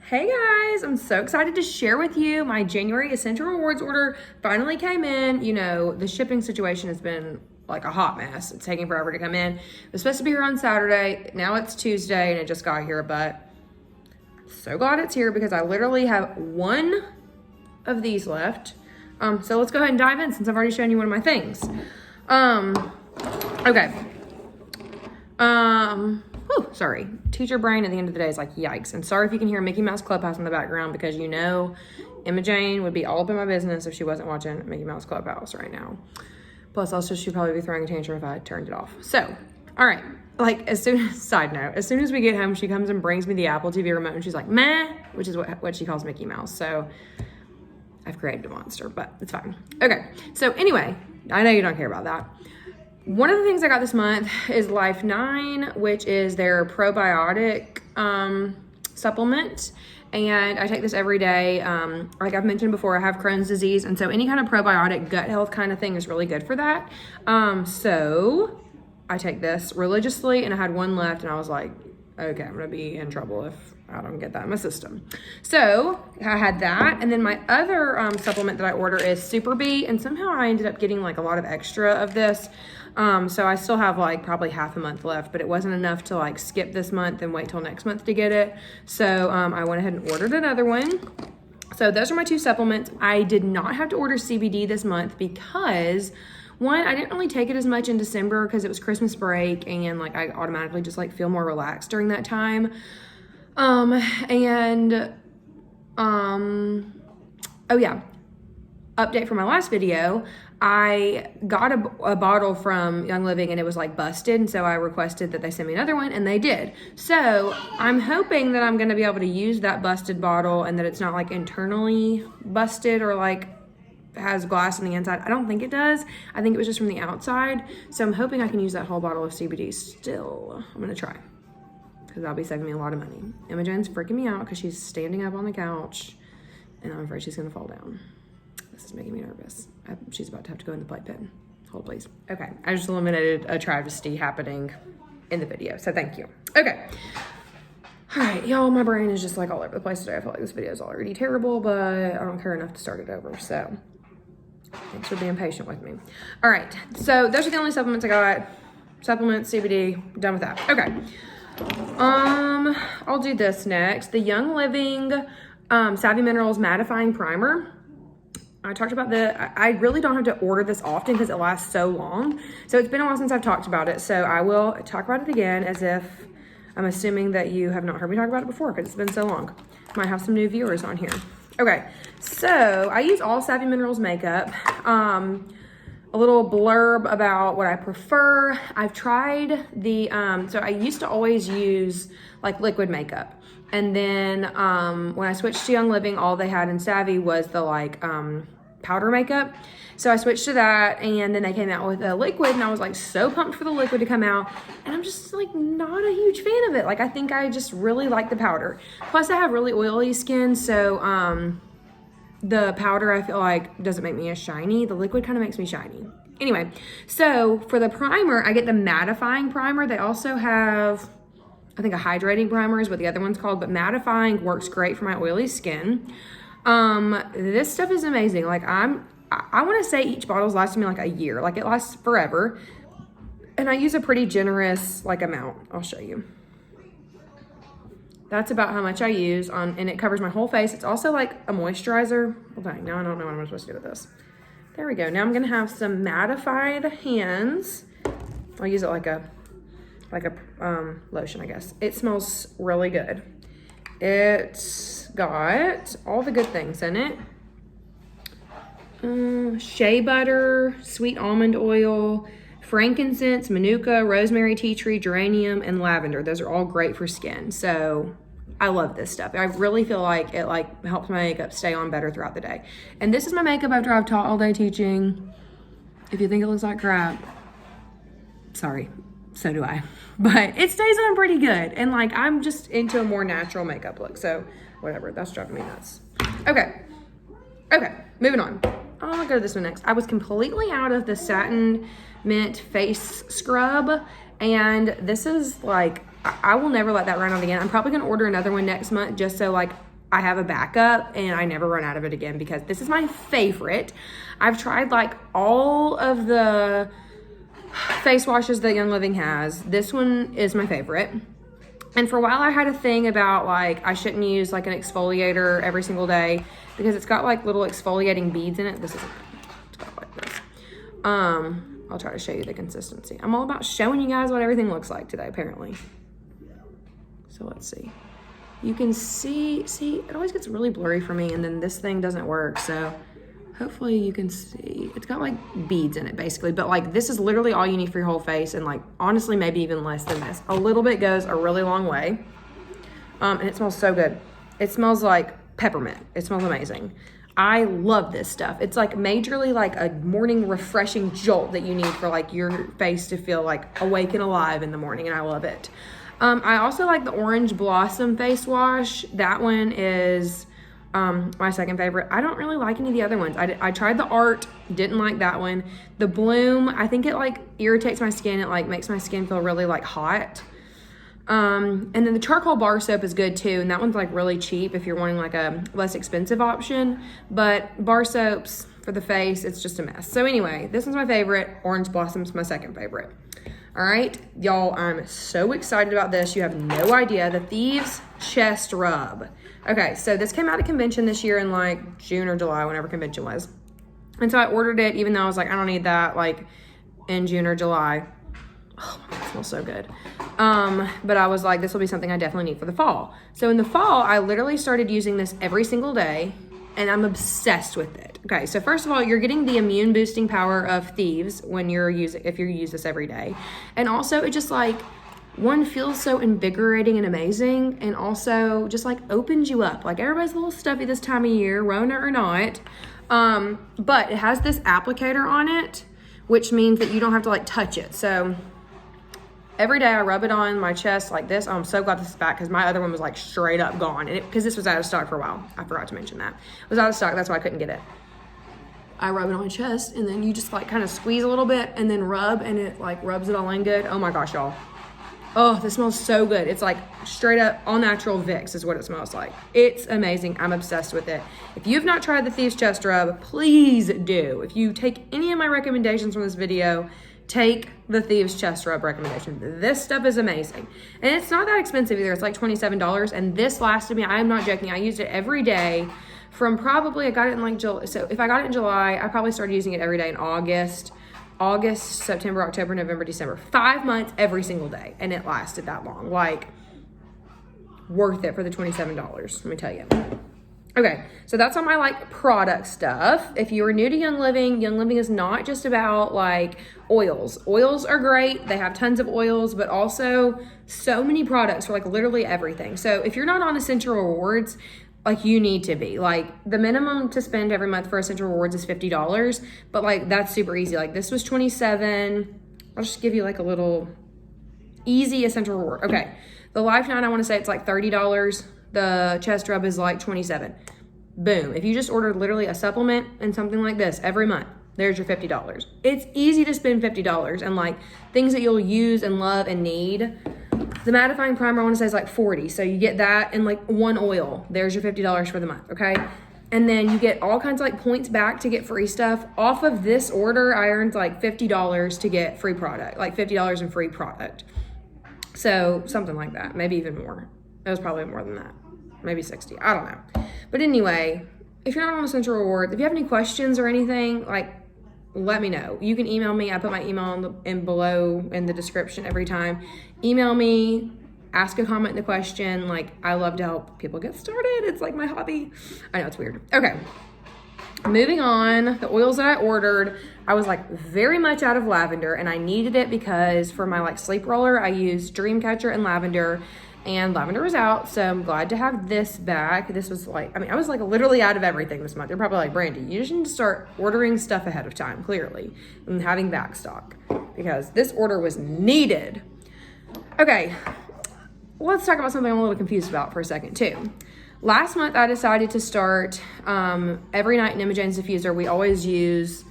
Hey guys, I'm so excited to share with you my January Essential Rewards order finally came in. You know, the shipping situation has been like a hot mess. It's taking forever to come in. It was supposed to be here on Saturday. Now it's Tuesday and it just got here, but so glad it's here because I literally have one of these left. So let's go ahead and dive in since I've already shown you one of my things. Okay. Sorry. Teacher brain at the end of the day is like, yikes. And sorry if you can hear Mickey Mouse Clubhouse in the background because you know Emma Jane would be all up in my business if she wasn't watching Mickey Mouse Clubhouse right now. Plus, also, she'd probably be throwing a tantrum if I had turned it off. So, all right. Like, side note, as soon as we get home, she comes and brings me the Apple TV remote and she's like, meh, which is what she calls Mickey Mouse. So, I've created a monster, but it's fine. Okay. So, anyway, I know you don't care about that. One of the things I got this month is Life 9, which is their probiotic supplement. And I take this every day. Like I've mentioned before, I have Crohn's disease. And so any kind of probiotic gut health kind of thing is really good for that. So I take this religiously and I had one left and I was like, okay, I'm going to be in trouble if I don't get that in my system. So I had that. And then my other supplement that I order is Super B. And somehow I ended up getting like a lot of extra of this. So I still have like probably half a month left, but it wasn't enough to like skip this month and wait till next month to get it. So I went ahead and ordered another one. So those are my two supplements. I did not have to order CBD this month because one, I didn't really take it as much in December because it was Christmas break and like I automatically just like feel more relaxed during that time. Oh yeah, update from my last video. I got a bottle from Young Living and it was like busted. And so I requested that they send me another one and they did. So I'm hoping that I'm going to be able to use that busted bottle and that it's not like internally busted or like has glass on the inside. I don't think it does. I think it was just from the outside. So I'm hoping I can use that whole bottle of CBD still. I'm going to try because that'll be saving me a lot of money. Emma Jane's freaking me out because she's standing up on the couch and I'm afraid she's going to fall down. This is making me nervous. She's about to have to go in the playpen. Hold please. Okay, I just eliminated a travesty happening in the video, so thank you. Okay. All right, y'all, my brain is just like all over the place today. I feel like this video is already terrible, but I don't care enough to start it over, so thanks for being patient with me. All right, so those are the only supplements I got. Supplements, CBD, done with that. Okay. I'll do this next. The Young Living Savvy Minerals Mattifying Primer. I talked about I really don't have to order this often because it lasts so long. So it's been a while since I've talked about it. So I will talk about it again as if I'm assuming that you have not heard me talk about it before because it's been so long. Might have some new viewers on here. Okay, so I use all Savvy Minerals makeup. A little blurb about what I prefer. I've tried so I used to always use like liquid makeup. And then when I switched to Young Living, all they had in Savvy was the like powder makeup. So I switched to that and then they came out with a liquid and I was like so pumped for the liquid to come out. And I'm just like not a huge fan of it. Like I think I just really like the powder. Plus I have really oily skin. So the powder I feel like doesn't make me as shiny. The liquid kind of makes me shiny. Anyway, so for the primer, I get the mattifying primer. They also have, I think a hydrating primer is what the other one's called, but mattifying works great for my oily skin. This stuff is amazing. Like I want to say each bottle's lasted me like a year. Like it lasts forever. And I use a pretty generous like amount. I'll show you. That's about how much I use and it covers my whole face. It's also like a moisturizer. Well, dang, now I don't know what I'm supposed to do with this. There we go. Now I'm going to have some mattified hands. I'll use it like a lotion, I guess. It smells really good. It's got all the good things in it. Shea butter, sweet almond oil, frankincense, manuka, rosemary, tea tree, geranium, and lavender. Those are all great for skin. So I love this stuff. I really feel like it like helps my makeup stay on better throughout the day. And this is my makeup after I've taught all day teaching. If you think it looks like crap, sorry. So do I. But it stays on pretty good. And like, I'm just into a more natural makeup look. So whatever, that's driving me nuts. Okay, moving on. I'll go to this one next. I was completely out of the Satin Mint face scrub. And this is like, I will never let that run out again. I'm probably gonna order another one next month just so like I have a backup and I never run out of it again because this is my favorite. I've tried like all of the face washes that Young Living has. This one is my favorite. And for a while I had a thing about like I shouldn't use like an exfoliator every single day because it's got like little exfoliating beads in it. This isn't, it's got like this. I'll try to show you the consistency. I'm all about showing you guys what everything looks like today, apparently. So let's see. You can see, it always gets really blurry for me and then this thing doesn't work. So hopefully you can see, it's got like beads in it basically, but like this is literally all you need for your whole face. And like, honestly, maybe even less than this. A little bit goes a really long way. And it smells so good. It smells like peppermint. It smells amazing. I love this stuff. It's like majorly like a morning refreshing jolt that you need for like your face to feel like awake and alive in the morning. And I love it. I also like the Orange Blossom face wash. That one is my second favorite. I don't really like any of the other ones. I tried the Art, didn't like that one. The Bloom, I think it like irritates my skin. It like makes my skin feel really like hot. And then the charcoal bar soap is good too. And that one's like really cheap if you're wanting like a less expensive option. But bar soaps for the face, it's just a mess. So anyway, this one's my favorite. Orange Blossom's my second favorite. All right, y'all, I'm so excited about this. You have no idea. The Thieves Chest Rub. Okay, so this came out at convention this year in like June or July, whenever convention was. And so I ordered it, even though I was like, I don't need that, like in June or July. Oh my God, it smells so good. But I was like, this will be something I definitely need for the fall. So in the fall, I literally started using this every single day and I'm obsessed with it. Okay, so first of all, you're getting the immune boosting power of Thieves when you're if you use this every day. And also it just like, one, feels so invigorating and amazing, and also just like opens you up. Like everybody's a little stuffy this time of year, Rona or not. But it has this applicator on it, which means that you don't have to like touch it. So every day I rub it on my chest like this. Oh, I'm so glad this is back because my other one was like straight up gone. And because this was out of stock for a while. I forgot to mention that. It was out of stock, that's why I couldn't get it. I rub it on my chest and then you just like kind of squeeze a little bit and then rub and it like rubs it all in good. Oh my gosh, y'all. Oh, this smells so good. It's like straight up all natural Vicks is what it smells like. It's amazing. I'm obsessed with it. If you've not tried the Thieves Chest Rub, please do. If you take any of my recommendations from this video, take the Thieves Chest Rub recommendation. This stuff is amazing. And it's not that expensive either. It's like $27. And this lasted me, I am not joking, I used it every day from probably, I got it in like July. So if I got it in July, I probably started using it every day in August, September, October, November, December. 5 months every single day. And it lasted that long. Like, worth it for the $27, let me tell you. Okay, so that's all my like product stuff. If you are new to Young Living is not just about like oils. Oils are great. They have tons of oils, but also so many products for like literally everything. So if you're not on Essential Rewards, like you need to be. Like the minimum to spend every month for Essential Rewards is $50, but like that's super easy. Like this was $27. I'll just give you like a little easy Essential Reward. Okay, the Life 9, I want to say it's like $30. The chest rub is like $27. Boom. If you just ordered literally a supplement and something like this every month, there's your $50. It's easy to spend $50 and like things that you'll use and love and need. The mattifying primer I want to say is like $40. So you get that and like one oil. There's your $50 for the month, okay? And then you get all kinds of like points back to get free stuff. Off of this order, I earned like $50 to get free product, like $50 in free product. So something like that, maybe even more. It was probably more than that, maybe 60, I don't know. But anyway, if you're not on Essential Rewards, if you have any questions or anything, like let me know. You can email me. I put my email in below in the description every time. Email me, ask a comment in the question. Like I love to help people get started. It's like my hobby. I know it's weird. Okay. Moving on, the oils that I ordered, I was like very much out of lavender and I needed it because for my like sleep roller, I used Dreamcatcher and lavender. And lavender was out, so I'm glad to have this back. This was like, I mean, I was like literally out of everything this month. You're probably like, Brandy, you just need to start ordering stuff ahead of time, clearly, and having back stock because this order was needed. Okay, let's talk about something I'm a little confused about for a second too. Last month, I decided to start every night in Imogene's diffuser. We always use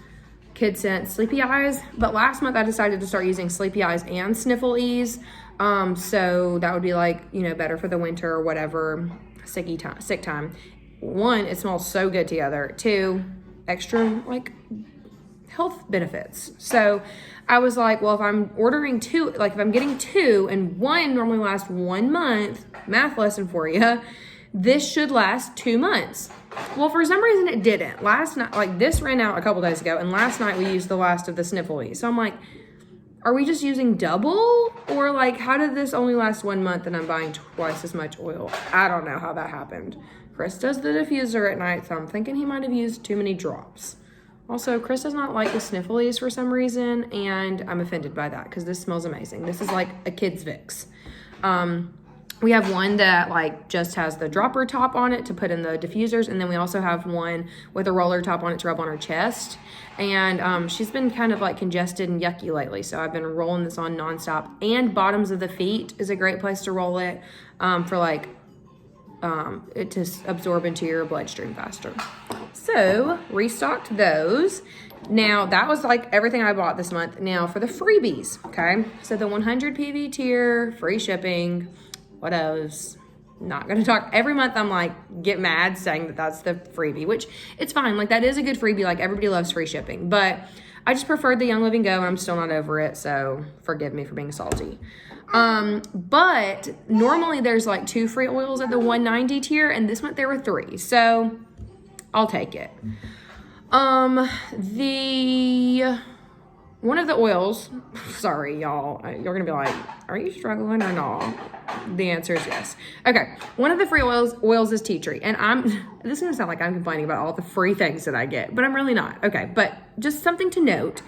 Kid Scent Sleepy Eyes, but last month I decided to start using Sleepy Eyes and Sniffle Ease. So that would be like, you know, better for the winter or whatever. sick time. 1, it smells so good together. 2, extra like health benefits. So I was like, well, if I'm ordering 2, like if I'm getting 2 and 1 normally lasts 1 month, math lesson for you, this should last 2 months. Well, for some reason it didn't. Last night, like this ran out a couple days ago, and last night we used the last of the Sniffly. So I'm like, are we just using double? Or like, how did this only last 1 month and I'm buying twice as much oil? I don't know how that happened. Chris does the diffuser at night, so I'm thinking he might have used too many drops. Also, Chris does not like the Snifflies for some reason, and I'm offended by that because this smells amazing. This is like a kid's Vicks. We have one that like just has the dropper top on it to put in the diffusers, and then we also have one with a roller top on it to rub on her chest. And she's been kind of like congested and yucky lately, so I've been rolling this on nonstop. And bottoms of the feet is a great place to roll it for like it to absorb into your bloodstream faster. So restocked those. Now that was like everything I bought this month. Now for the freebies, okay? So the 100 PV tier, free shipping. What else? Not gonna talk. Every month I'm like, get mad saying that that's the freebie, which it's fine. Like that is a good freebie. Like everybody loves free shipping, but I just preferred the Young Living Go and I'm still not over it. So forgive me for being salty. But normally there's like 2 free oils at the 190 tier, and this month there were 3. So I'll take it. One of the oils, sorry, y'all, you're going to be like, are you struggling or not? The answer is yes. Okay, one of the free oils is tea tree. And this is going to sound like I'm complaining about all the free things that I get, but I'm really not. Okay, but just something to note.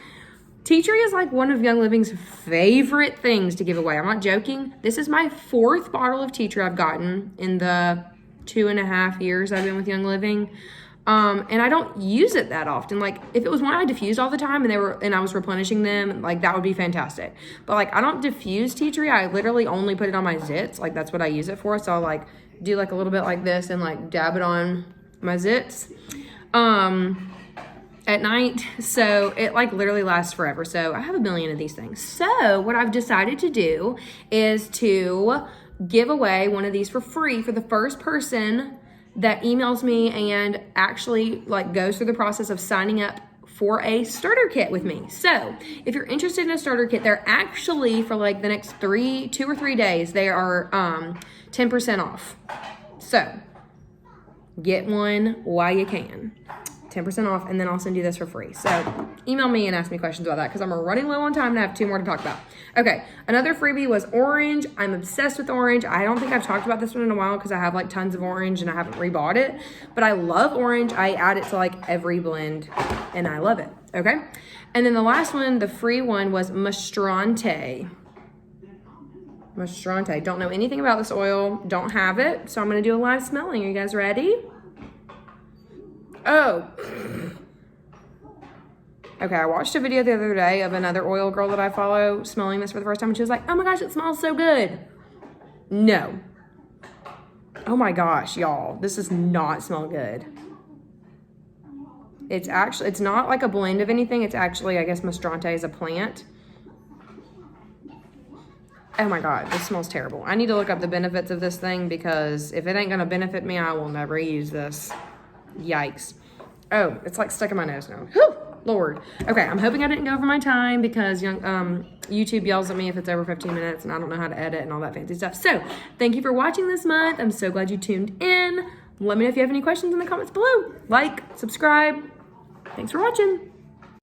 Tea tree is like one of Young Living's favorite things to give away. I'm not joking. This is my 4th bottle of tea tree I've gotten in the 2.5 years I've been with Young Living. And I don't use it that often. Like if it was one I diffused all the time and I was replenishing them, like that would be fantastic. But like I don't diffuse tea tree. I literally only put it on my zits. Like that's what I use it for. So I'll like do like a little bit like this and like dab it on my zits at night. So it like literally lasts forever. So I have a million of these things. So what I've decided to do is to give away one of these for free for the first person that emails me and actually like goes through the process of signing up for a starter kit with me. So if you're interested in a starter kit, they're actually for like the next 2 or 3 days, they are 10% off. So get one while you can. 10% off, and then I'll send you this for free. So email me and ask me questions about that because I'm running low on time and I have 2 more to talk about. Okay, another freebie was orange. I'm obsessed with orange. I don't think I've talked about this one in a while because I have like tons of orange and I haven't rebought it, but I love orange. I add it to like every blend and I love it, okay? And then the last one, the free one, was Mastrante. Mastrante. Don't know anything about this oil. Don't have it, so I'm going to do a live smelling. Are you guys ready? Oh. Okay, I watched a video the other day of another oil girl that I follow smelling this for the first time, and she was like, oh my gosh, it smells so good. No. Oh my gosh, y'all, this does not smell good. It's not like a blend of anything. It's actually, I guess Mastrante is a plant. Oh my God, this smells terrible. I need to look up the benefits of this thing because if it ain't gonna benefit me, I will never use this. Yikes. Oh, it's like stuck in my nose now. Whew, Lord. Okay, I'm hoping I didn't go over my time because YouTube yells at me if it's over 15 minutes and I don't know how to edit and all that fancy stuff. So, thank you for watching this month. I'm so glad you tuned in. Let me know if you have any questions in the comments below. Like, subscribe. Thanks for watching.